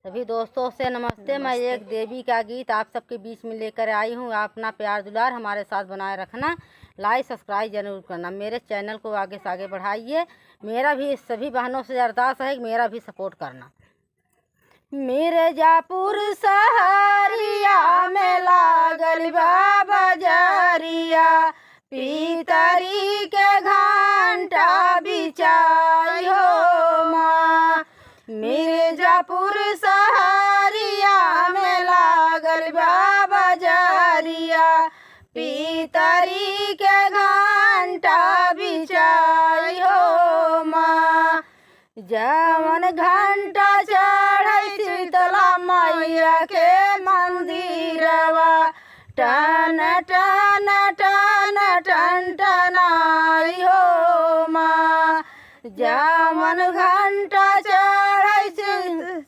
सभी दोस्तों से नमस्ते। मैं एक देवी का गीत आप सबके बीच में लेकर आई हूँ। आप अपना प्यार दुलार हमारे साथ बनाए रखना, लाइक सब्सक्राइब जरूर करना, मेरे चैनल को आगे से आगे बढ़ाइए। मेरा भी सभी बहनों से अरदास है कि मेरा भी सपोर्ट करना। मिर्जापुर शहरिया में लागल बा बजरिया, पीतरी के घंटा बिचाई हो माँ। मिर्जापुर शहरिया में लागल बा बजरिया, पीतरी के घंटा बिचाई हो माँ। जवन घंटा चढ़ै शीतला मैया के मंदिरवा, टन टन टन टन टनाई हो माँ। जवन घंटा चढ़ै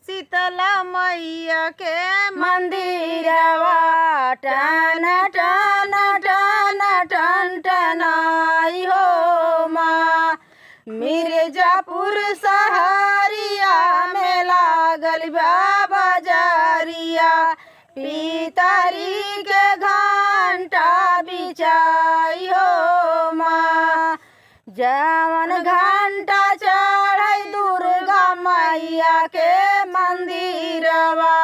शीतला मैया के मंदिरवा, टन टन टन टन टनाई हो माँ। मिर्जापुर शहरिया में लागल बा बजरिया, पीतरी के घंटा बिचाई हो माँ। जवन घंटा चढ़ै दुर्गा मैया के मंदिरवा,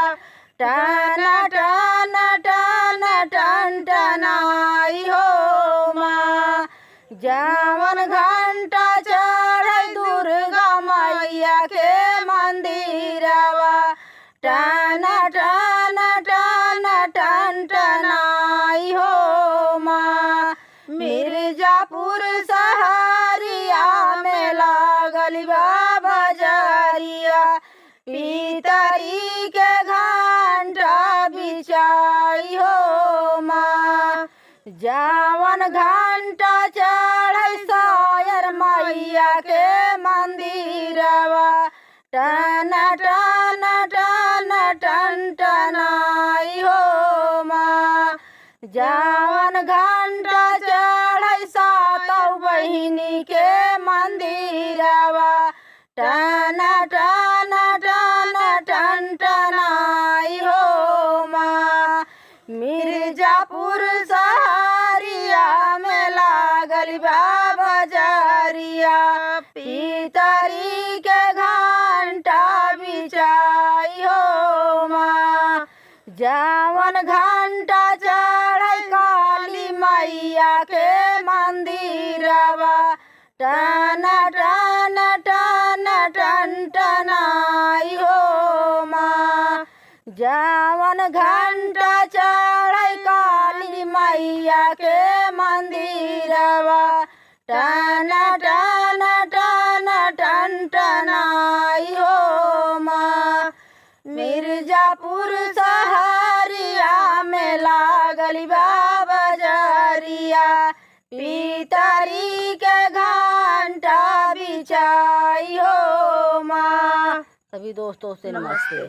टन टन टन टन टनाई हो माँ। जवन घंटा चढ़ै दुर्गा मैया के मंदिरवा, टन टन टन टन टनाई हो माँ। मिर्जापुर शहरिया में लागल बा बजरिया, पीतरी के घंटा बिचाई हो माँ। जवन घंटा चढ़ै सायर मैया के मंदिरवा, टन टन टन टन टनाई हो माँ। जवन घंटा चढ़ै सातौ बहिनी के मंदिरवा, टन टन टन टन टनाई हो माँ। मिर्जापुर शहरिया में लागल बा बजरिया, पीतरी के घंटा बिचाई हो माँ। जवन घंटा चढ़ै काली मैया के मंदिरवा, टन टन टन टन टनाई हो माँ। जवन घंटा चढ़ै काली मैया के मंदिरवा, टन टन टन टन टनाई हो माँ। मिर्जापुर शहरिया में लागल बा बजरिया, पीतरी के घंटा बिचाई हो माँ। सभी दोस्तों से नमस्ते।